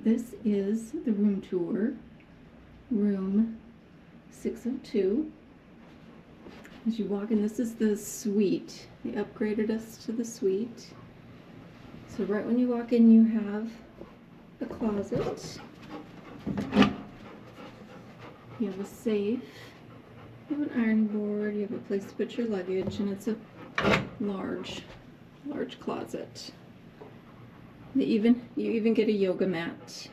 this is the room tour, room 602. As you walk in, this is the suite. They upgraded us to the suite. So right when you walk in, you have a closet. You have a safe. You have an ironing board. You have a place to put your luggage, and it's a large closet. You even get a yoga mat.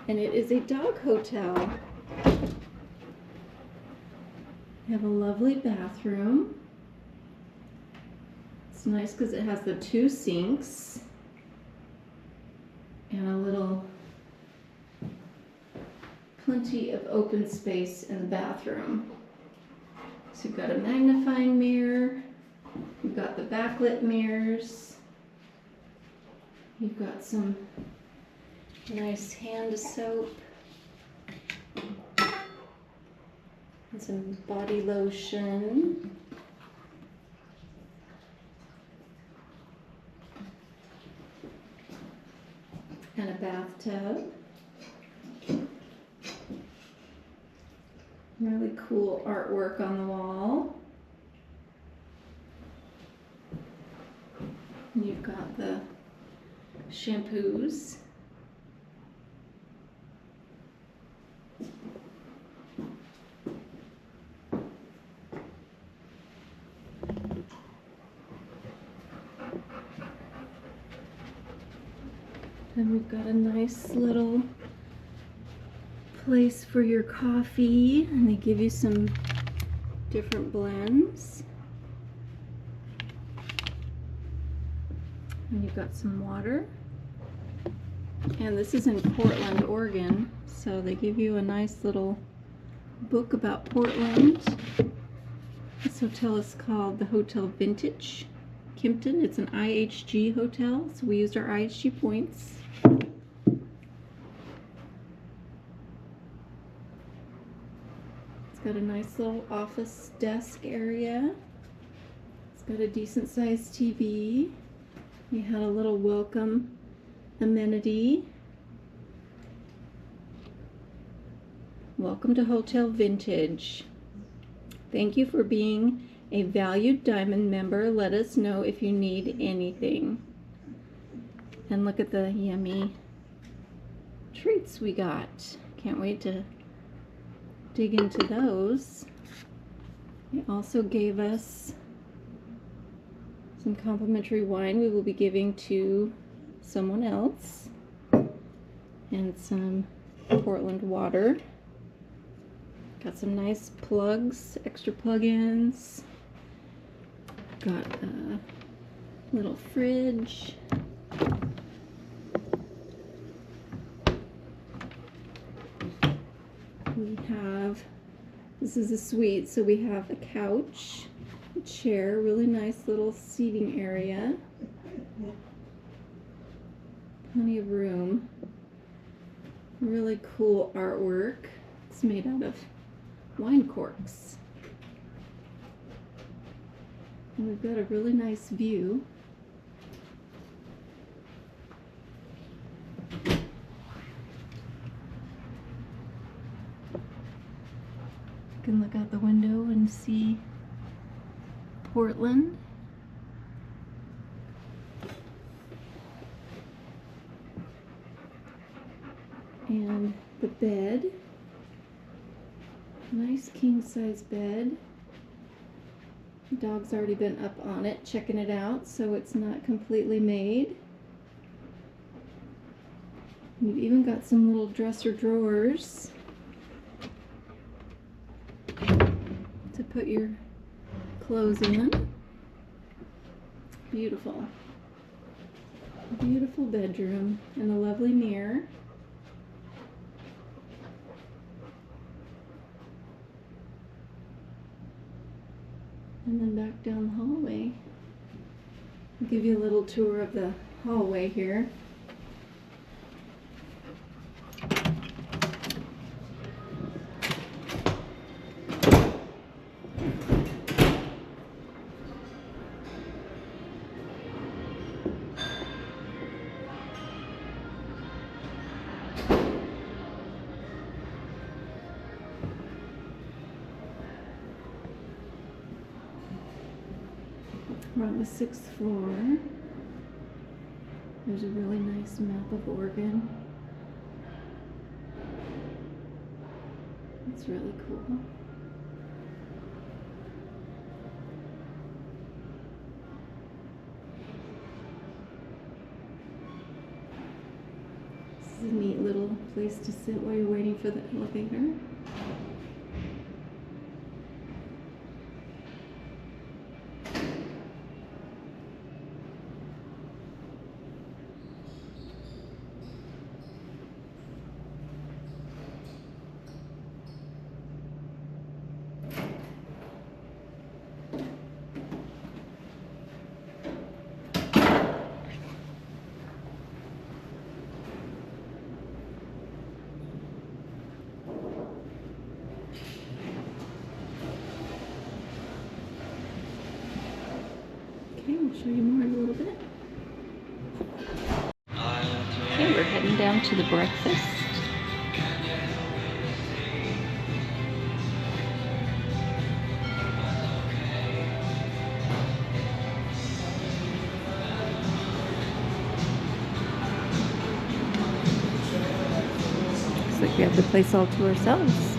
And it is a dog hotel. You have a lovely bathroom. It's nice because it has the 2 sinks and a little, plenty of open space in the bathroom. So you've got a magnifying mirror, you've got the backlit mirrors, you've got some nice hand soap and some body lotion. And a bathtub. Really cool artwork on the wall. And you've got the shampoos. And we've got a nice little place for your coffee, and they give you some different blends. And you've got some water. And this is in Portland, Oregon, so they give you a nice little book about Portland. This hotel is called the Hotel Vintage Kimpton. It's an IHG hotel, so we used our IHG points. It's got a nice little office desk area. It's got a decent sized TV. You had a little welcome amenity. Welcome to Hotel Vintage. Thank you for being a valued diamond member. Let us know if you need anything. And look at the yummy treats we got. Can't wait to dig into those. They also gave us some complimentary wine we will be giving to someone else, and some Portland water. Got some nice plugs, extra plug-ins. Got a little fridge. We have, this is a suite, so we have a couch, a chair, really nice little seating area. Plenty of room. Really cool artwork. It's made out of wine corks. And we've got a really nice view. You can look out the window and see Portland. And the bed. Nice king-size bed. The dog's already been up on it, checking it out, so it's not completely made. You've even got some little dresser drawers to put your clothes in. Beautiful. Beautiful bedroom and a lovely mirror. And then back down the hallway. I'll give you a little tour of the hallway here. We're on the 6th floor. There's a really nice map of Oregon. It's really cool. This is a neat little place to sit while you're waiting for the elevator. Okay, I'll show you more in a little bit. Okay, we're heading down to the breakfast. Looks like we have the place all to ourselves.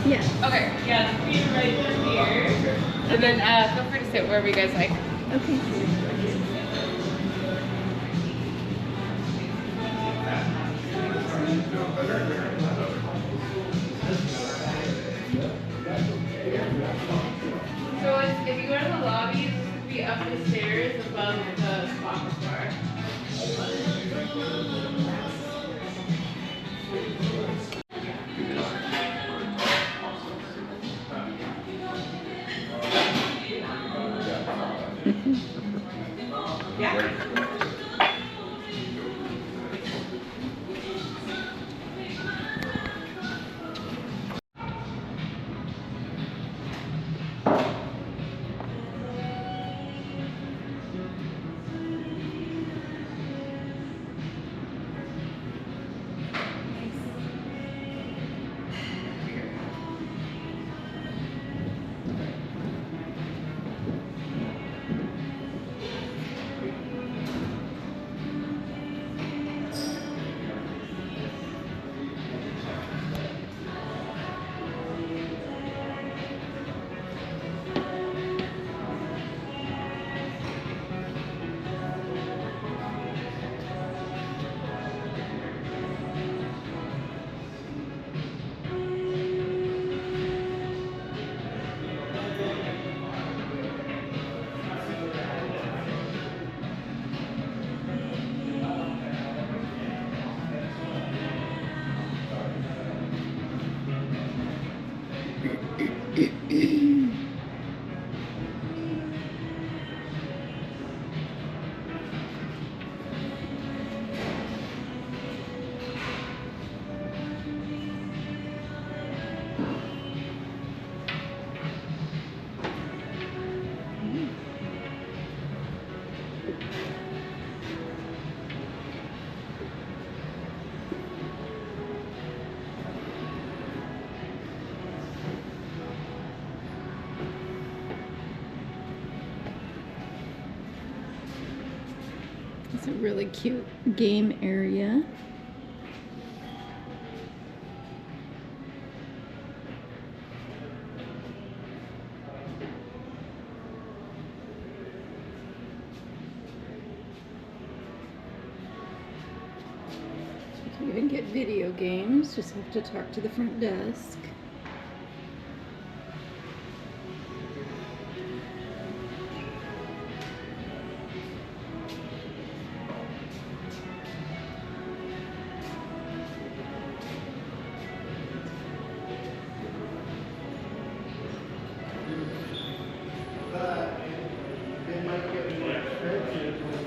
Yes. Okay, yeah, the feet right here. And then feel free to sit wherever you guys like. Okay. So if you go to the lobby, this would be up the stairs above the spa bar. Yeah. It's a really cute game area. You can even get video games, just have to talk to the front desk.